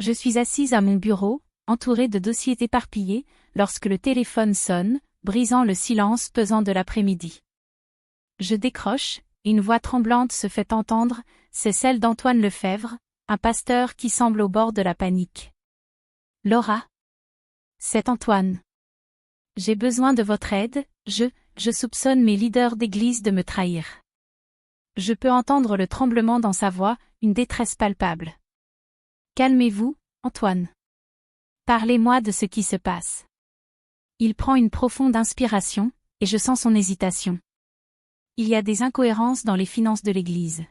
Je suis assise à mon bureau, entourée de dossiers éparpillés, lorsque le téléphone sonne, brisant le silence pesant de l'après-midi. Je décroche, et une voix tremblante se fait entendre, c'est celle d'Antoine Lefebvre, un pasteur qui semble au bord de la panique. Laura. C'est Antoine. J'ai besoin de votre aide, je soupçonne mes leaders d'église de me trahir. Je peux entendre le tremblement dans sa voix, une détresse palpable. Calmez-vous, Antoine. Parlez-moi de ce qui se passe. Il prend une profonde inspiration, et je sens son hésitation. Il y a des incohérences dans les finances de l'Église.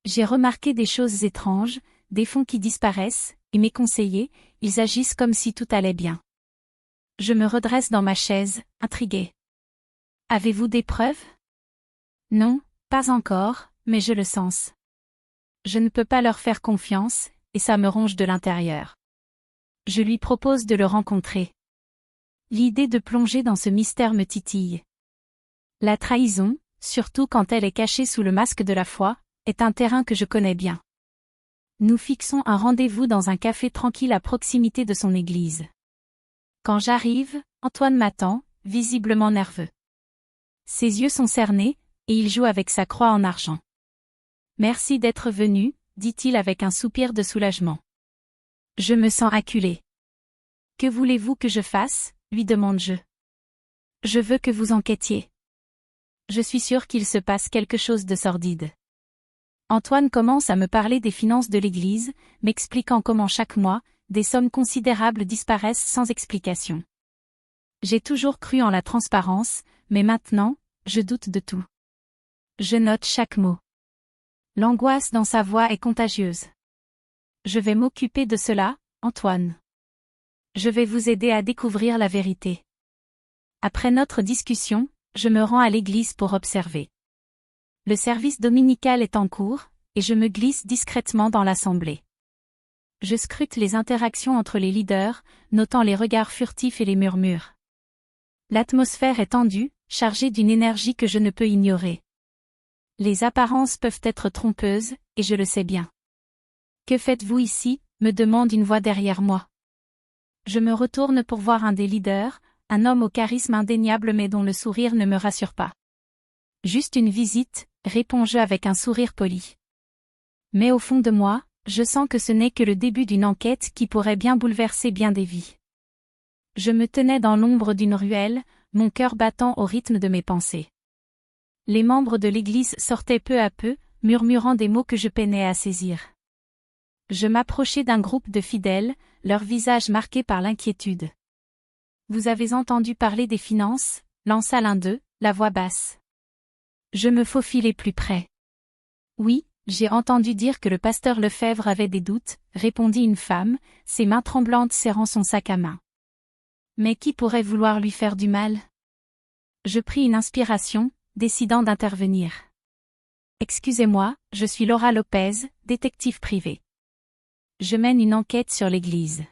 J'ai remarqué des choses étranges, des fonds qui disparaissent, et mes conseillers, ils agissent comme si tout allait bien. Je me redresse dans ma chaise, intriguée. Avez-vous des preuves? Non, pas encore, mais je le sens. Je ne peux pas leur faire confiance, et ça me ronge de l'intérieur. Je lui propose de le rencontrer. L'idée de plonger dans ce mystère me titille. La trahison, surtout quand elle est cachée sous le masque de la foi, est un terrain que je connais bien. Nous fixons un rendez-vous dans un café tranquille à proximité de son église. Quand j'arrive, Antoine m'attend, visiblement nerveux. Ses yeux sont cernés, et il joue avec sa croix en argent. Merci d'être venu, dit-il avec un soupir de soulagement. Je me sens acculé. Que voulez-vous que je fasse, lui demande-je. Je veux que vous enquêtiez. Je suis sûr qu'il se passe quelque chose de sordide. Antoine commence à me parler des finances de l'Église, m'expliquant comment chaque mois, des sommes considérables disparaissent sans explication. J'ai toujours cru en la transparence, mais maintenant, je doute de tout. Je note chaque mot. L'angoisse dans sa voix est contagieuse. Je vais m'occuper de cela, Antoine. Je vais vous aider à découvrir la vérité. Après notre discussion, je me rends à l'église pour observer. Le service dominical est en cours, et je me glisse discrètement dans l'assemblée. Je scrute les interactions entre les leaders, notant les regards furtifs et les murmures. L'atmosphère est tendue, chargée d'une énergie que je ne peux ignorer. Les apparences peuvent être trompeuses, et je le sais bien. Que faites-vous ici? Me demande une voix derrière moi. Je me retourne pour voir un des leaders, un homme au charisme indéniable mais dont le sourire ne me rassure pas. Juste une visite, réponds-je avec un sourire poli. Mais au fond de moi, je sens que ce n'est que le début d'une enquête qui pourrait bien bouleverser bien des vies. Je me tenais dans l'ombre d'une ruelle, mon cœur battant au rythme de mes pensées. Les membres de l'église sortaient peu à peu, murmurant des mots que je peinais à saisir. Je m'approchai d'un groupe de fidèles, leurs visages marqués par l'inquiétude. Vous avez entendu parler des finances, lança l'un d'eux, la voix basse. Je me faufilai plus près. Oui, j'ai entendu dire que le pasteur Lefebvre avait des doutes, répondit une femme, ses mains tremblantes serrant son sac à main. Mais qui pourrait vouloir lui faire du mal? Je pris une inspiration, décidant d'intervenir. Excusez-moi, je suis Laura Lopez, détective privée. Je mène une enquête sur l'église.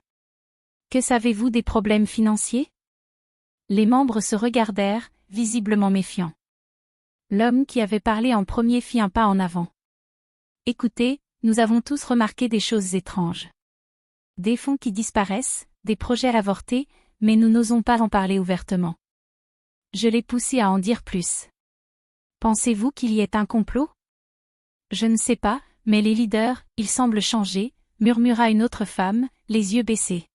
Que savez-vous des problèmes financiers? Les membres se regardèrent, visiblement méfiants. L'homme qui avait parlé en premier fit un pas en avant. Écoutez, nous avons tous remarqué des choses étranges. Des fonds qui disparaissent, des projets avortés, mais nous n'osons pas en parler ouvertement. Je l'ai poussé à en dire plus. Pensez-vous qu'il y ait un complot? Je ne sais pas, mais les leaders, ils semblent changer, murmura une autre femme, les yeux baissés.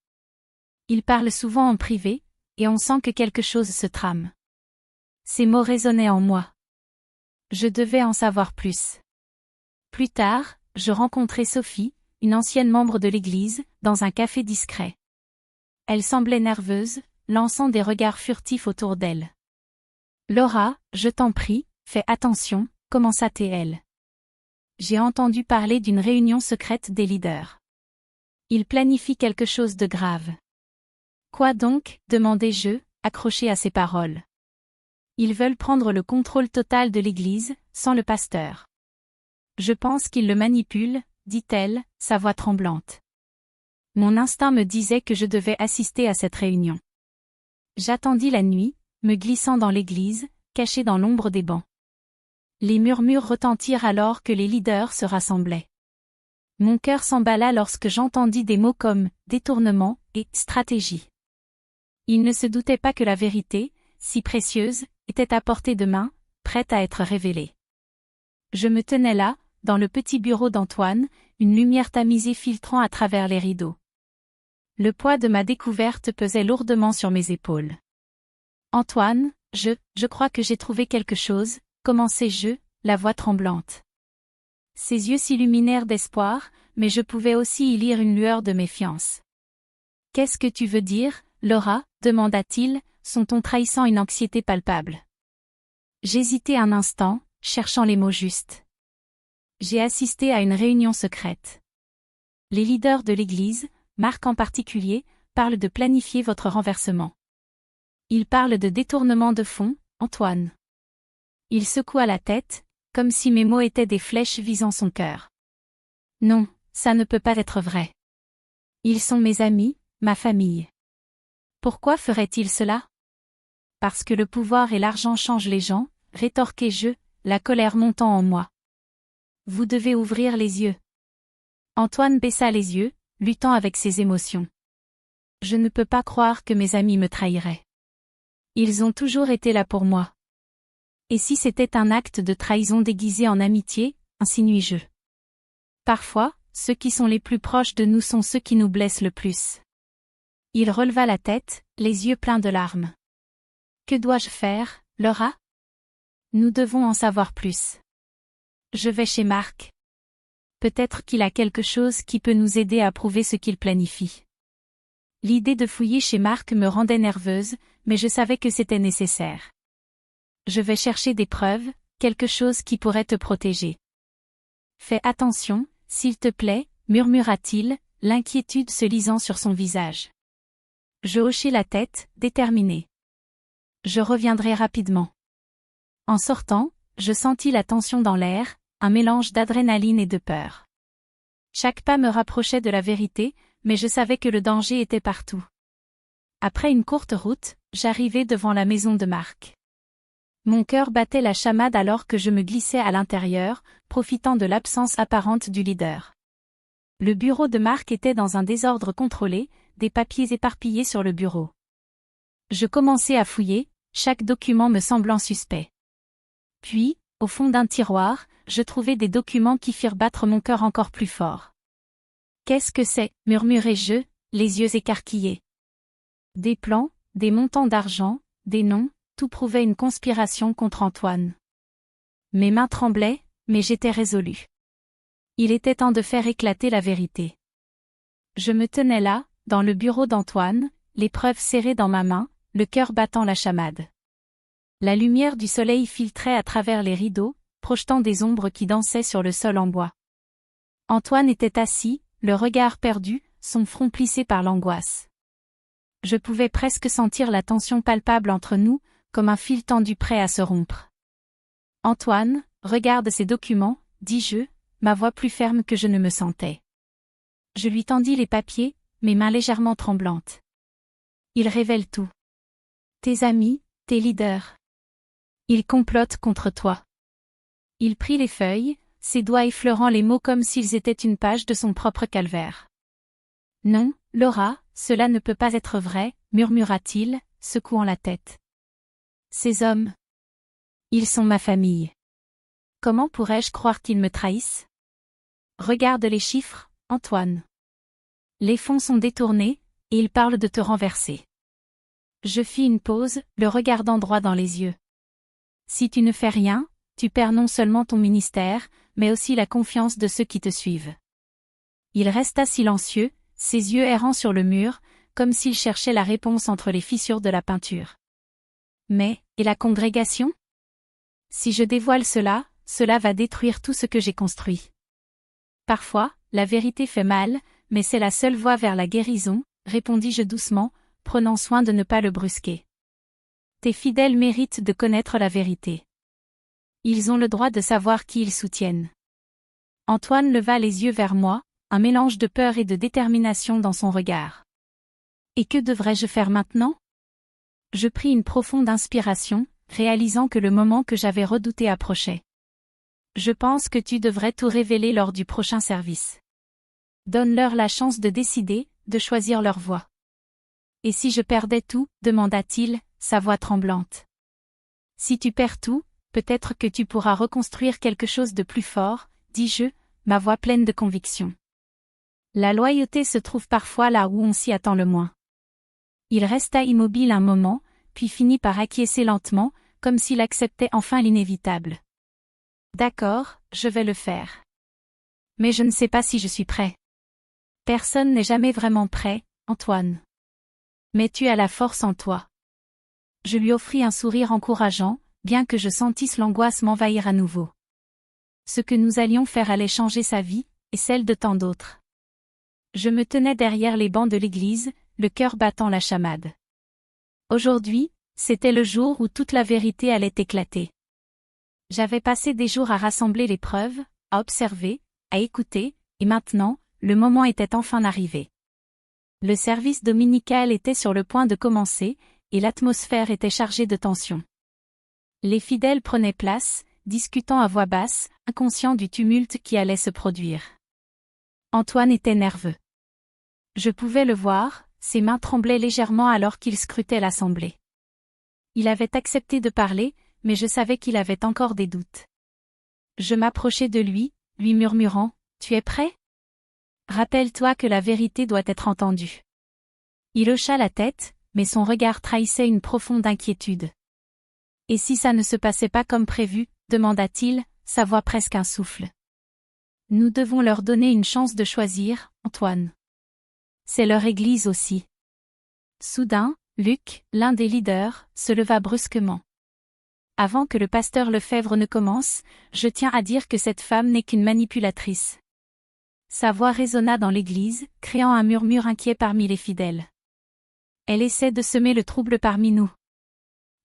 Ils parlent souvent en privé, et on sent que quelque chose se trame. Ces mots résonnaient en moi. Je devais en savoir plus. Plus tard, je rencontrai Sophie, une ancienne membre de l'église, dans un café discret. Elle semblait nerveuse, lançant des regards furtifs autour d'elle. Laura, je t'en prie, fais attention, commença-t-elle. J'ai entendu parler d'une réunion secrète des leaders. Ils planifient quelque chose de grave. Quoi donc? Demandai-je, accroché à ses paroles. Ils veulent prendre le contrôle total de l'église, sans le pasteur. Je pense qu'ils le manipulent, dit-elle, sa voix tremblante. Mon instinct me disait que je devais assister à cette réunion. J'attendis la nuit, me glissant dans l'église, caché dans l'ombre des bancs. Les murmures retentirent alors que les leaders se rassemblaient. Mon cœur s'emballa lorsque j'entendis des mots comme « détournement » et « stratégie ». Il ne se doutait pas que la vérité, si précieuse, était à portée de main, prête à être révélée. Je me tenais là, dans le petit bureau d'Antoine, une lumière tamisée filtrant à travers les rideaux. Le poids de ma découverte pesait lourdement sur mes épaules. « Antoine, je crois que j'ai trouvé quelque chose », commençai-je, la voix tremblante. Ses yeux s'illuminèrent d'espoir, mais je pouvais aussi y lire une lueur de méfiance. « Qu'est-ce que tu veux dire, Laura ?» demanda-t-il, son ton trahissant une anxiété palpable. J'hésitai un instant, cherchant les mots justes. J'ai assisté à une réunion secrète. Les leaders de l'Église, Marc en particulier, parlent de planifier votre renversement. Ils parlent de détournement de fonds, Antoine. Il secoua la tête, comme si mes mots étaient des flèches visant son cœur. Non, ça ne peut pas être vrai. Ils sont mes amis, ma famille. Pourquoi ferait-il cela? Parce que le pouvoir et l'argent changent les gens, rétorquai-je, la colère montant en moi. Vous devez ouvrir les yeux. Antoine baissa les yeux, luttant avec ses émotions. Je ne peux pas croire que mes amis me trahiraient. Ils ont toujours été là pour moi. Et si c'était un acte de trahison déguisé en amitié, insinue-je. Parfois, ceux qui sont les plus proches de nous sont ceux qui nous blessent le plus. Il releva la tête, les yeux pleins de larmes. Que dois-je faire, Laura? Nous devons en savoir plus. Je vais chez Marc. Peut-être qu'il a quelque chose qui peut nous aider à prouver ce qu'il planifie. L'idée de fouiller chez Marc me rendait nerveuse, mais je savais que c'était nécessaire. Je vais chercher des preuves, quelque chose qui pourrait te protéger. Fais attention, s'il te plaît, murmura-t-il, l'inquiétude se lisant sur son visage. Je hochai la tête, déterminé. Je reviendrai rapidement. En sortant, je sentis la tension dans l'air, un mélange d'adrénaline et de peur. Chaque pas me rapprochait de la vérité, mais je savais que le danger était partout. Après une courte route, j'arrivai devant la maison de Marc. Mon cœur battait la chamade alors que je me glissais à l'intérieur, profitant de l'absence apparente du leader. Le bureau de Marc était dans un désordre contrôlé, des papiers éparpillés sur le bureau. Je commençai à fouiller, chaque document me semblant suspect. Puis, au fond d'un tiroir, je trouvai des documents qui firent battre mon cœur encore plus fort. « Qu'est-ce que c'est » murmurai-je, les yeux écarquillés. Des plans, des montants d'argent, des noms, tout prouvait une conspiration contre Antoine. Mes mains tremblaient, mais j'étais résolue. Il était temps de faire éclater la vérité. Je me tenais là, dans le bureau d'Antoine, les preuves serrées dans ma main, le cœur battant la chamade. La lumière du soleil filtrait à travers les rideaux, projetant des ombres qui dansaient sur le sol en bois. Antoine était assis, le regard perdu, son front plissé par l'angoisse. Je pouvais presque sentir la tension palpable entre nous, comme un fil tendu prêt à se rompre. « Antoine, regarde ces documents » dis-je, ma voix plus ferme que je ne me sentais. Je lui tendis les papiers, mes mains légèrement tremblantes. Ils révèlent tout. Tes amis, tes leaders. Ils complotent contre toi. Il prit les feuilles, ses doigts effleurant les mots comme s'ils étaient une page de son propre calvaire. « Non, Laura, cela ne peut pas être vrai » murmura-t-il, secouant la tête. « Ces hommes. Ils sont ma famille. Comment pourrais-je croire qu'ils me trahissent? Regarde les chiffres, Antoine. Les fonds sont détournés, et ils parlent de te renverser. » Je fis une pause, le regardant droit dans les yeux. « Si tu ne fais rien, tu perds non seulement ton ministère, mais aussi la confiance de ceux qui te suivent. » Il resta silencieux, ses yeux errant sur le mur, comme s'il cherchait la réponse entre les fissures de la peinture. « Mais, et la congrégation? Si je dévoile cela, cela va détruire tout ce que j'ai construit. » Parfois, la vérité fait mal, mais c'est la seule voie vers la guérison, répondis-je doucement, prenant soin de ne pas le brusquer. Tes fidèles méritent de connaître la vérité. Ils ont le droit de savoir qui ils soutiennent. Antoine leva les yeux vers moi, un mélange de peur et de détermination dans son regard. Et que devrais-je faire maintenant? Je pris une profonde inspiration, réalisant que le moment que j'avais redouté approchait. Je pense que tu devrais tout révéler lors du prochain service. Donne-leur la chance de décider, de choisir leur voie. Et si je perdais tout, demanda-t-il, sa voix tremblante. Si tu perds tout, peut-être que tu pourras reconstruire quelque chose de plus fort, dis-je, ma voix pleine de conviction. La loyauté se trouve parfois là où on s'y attend le moins. Il resta immobile un moment, puis finit par acquiescer lentement, comme s'il acceptait enfin l'inévitable. D'accord, je vais le faire. Mais je ne sais pas si je suis prêt. Personne n'est jamais vraiment prêt, Antoine. Mais tu as la force en toi. Je lui offris un sourire encourageant, bien que je sentisse l'angoisse m'envahir à nouveau. Ce que nous allions faire allait changer sa vie, et celle de tant d'autres. Je me tenais derrière les bancs de l'église, le cœur battant la chamade. Aujourd'hui, c'était le jour où toute la vérité allait éclater. J'avais passé des jours à rassembler les preuves, à observer, à écouter, et maintenant, le moment était enfin arrivé. Le service dominical était sur le point de commencer, et l'atmosphère était chargée de tension. Les fidèles prenaient place, discutant à voix basse, inconscients du tumulte qui allait se produire. Antoine était nerveux. Je pouvais le voir, ses mains tremblaient légèrement alors qu'il scrutait l'assemblée. Il avait accepté de parler, mais je savais qu'il avait encore des doutes. Je m'approchai de lui, lui murmurant, « Tu es prêt ? Rappelle-toi que la vérité doit être entendue. » Il hocha la tête, mais son regard trahissait une profonde inquiétude. « Et si ça ne se passait pas comme prévu ?» demanda-t-il, sa voix presque un souffle. « Nous devons leur donner une chance de choisir, Antoine. C'est leur église aussi. » Soudain, Luc, l'un des leaders, se leva brusquement. « Avant que le pasteur Lefebvre ne commence, je tiens à dire que cette femme n'est qu'une manipulatrice. » Sa voix résonna dans l'église, créant un murmure inquiet parmi les fidèles. Elle essaie de semer le trouble parmi nous.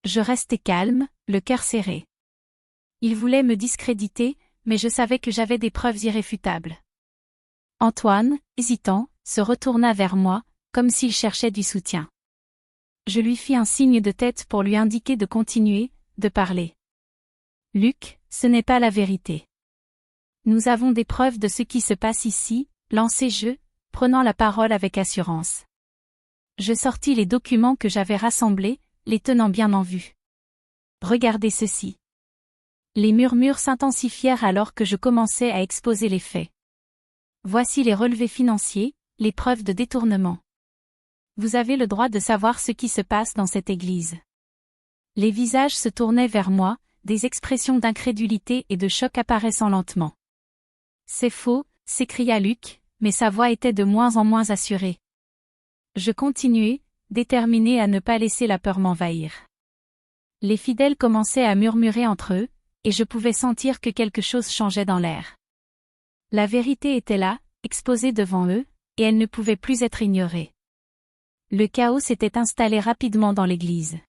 Je restai calme, le cœur serré. Il voulait me discréditer, mais je savais que j'avais des preuves irréfutables. Antoine, hésitant, se retourna vers moi, comme s'il cherchait du soutien. Je lui fis un signe de tête pour lui indiquer de continuer, de parler. « Luc, ce n'est pas la vérité. Nous avons des preuves de ce qui se passe ici, lançai-je, prenant la parole avec assurance. Je sortis les documents que j'avais rassemblés, les tenant bien en vue. Regardez ceci. Les murmures s'intensifièrent alors que je commençais à exposer les faits. Voici les relevés financiers, les preuves de détournement. Vous avez le droit de savoir ce qui se passe dans cette église. Les visages se tournaient vers moi, des expressions d'incrédulité et de choc apparaissant lentement. C'est faux, s'écria Luc, mais sa voix était de moins en moins assurée. Je continuai, déterminé à ne pas laisser la peur m'envahir. Les fidèles commençaient à murmurer entre eux, et je pouvais sentir que quelque chose changeait dans l'air. La vérité était là, exposée devant eux, et elle ne pouvait plus être ignorée. Le chaos s'était installé rapidement dans l'église.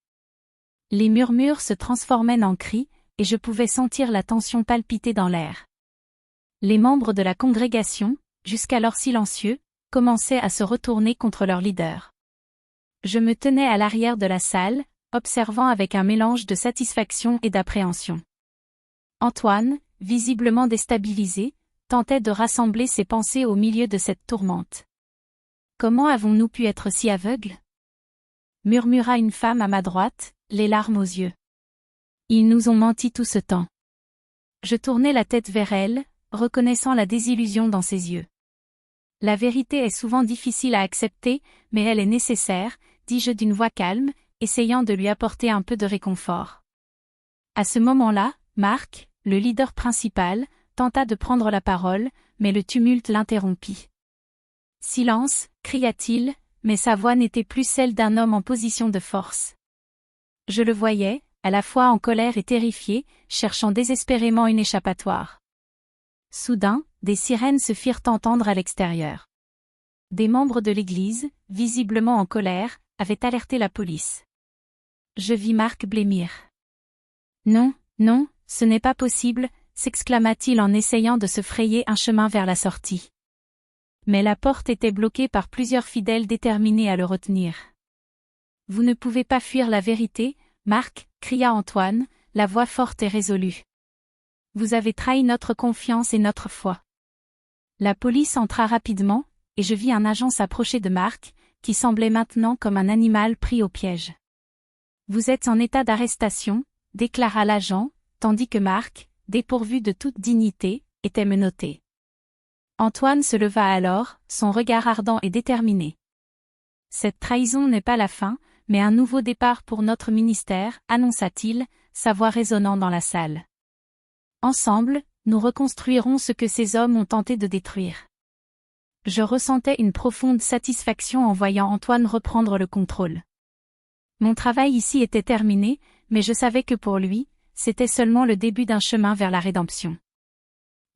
Les murmures se transformaient en cris, et je pouvais sentir la tension palpiter dans l'air. Les membres de la congrégation, jusqu'alors silencieux, commençaient à se retourner contre leur leader. Je me tenais à l'arrière de la salle, observant avec un mélange de satisfaction et d'appréhension. Antoine, visiblement déstabilisé, tentait de rassembler ses pensées au milieu de cette tourmente. « Comment avons-nous pu être si aveugles ?» murmura une femme à ma droite, les larmes aux yeux. « Ils nous ont menti tout ce temps. » Je tournai la tête vers elle, reconnaissant la désillusion dans ses yeux. « La vérité est souvent difficile à accepter, mais elle est nécessaire, » dis-je d'une voix calme, essayant de lui apporter un peu de réconfort. À ce moment-là, Marc, le leader principal, tenta de prendre la parole, mais le tumulte l'interrompit. « Silence !» cria-t-il, mais sa voix n'était plus celle d'un homme en position de force. Je le voyais, à la fois en colère et terrifié, cherchant désespérément une échappatoire. Soudain, des sirènes se firent entendre à l'extérieur. Des membres de l'église, visiblement en colère, avaient alerté la police. Je vis Marc blêmir. « Non, non, ce n'est pas possible !» s'exclama-t-il en essayant de se frayer un chemin vers la sortie. Mais la porte était bloquée par plusieurs fidèles déterminés à le retenir. « Vous ne pouvez pas fuir la vérité, Marc !» cria Antoine, la voix forte et résolue. « Vous avez trahi notre confiance et notre foi. La police entra rapidement, et je vis un agent s'approcher de Marc, qui semblait maintenant comme un animal pris au piège. « Vous êtes en état d'arrestation », déclara l'agent, tandis que Marc, dépourvu de toute dignité, était menotté. Antoine se leva alors, son regard ardent et déterminé. « Cette trahison n'est pas la fin, mais un nouveau départ pour notre ministère, annonça-t-il, sa voix résonnant dans la salle. Ensemble, nous reconstruirons ce que ces hommes ont tenté de détruire. » Je ressentais une profonde satisfaction en voyant Antoine reprendre le contrôle. Mon travail ici était terminé, mais je savais que pour lui, c'était seulement le début d'un chemin vers la rédemption.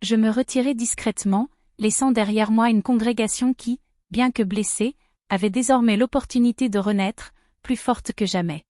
Je me retirai discrètement, laissant derrière moi une congrégation qui, bien que blessée, avait désormais l'opportunité de renaître, plus forte que jamais.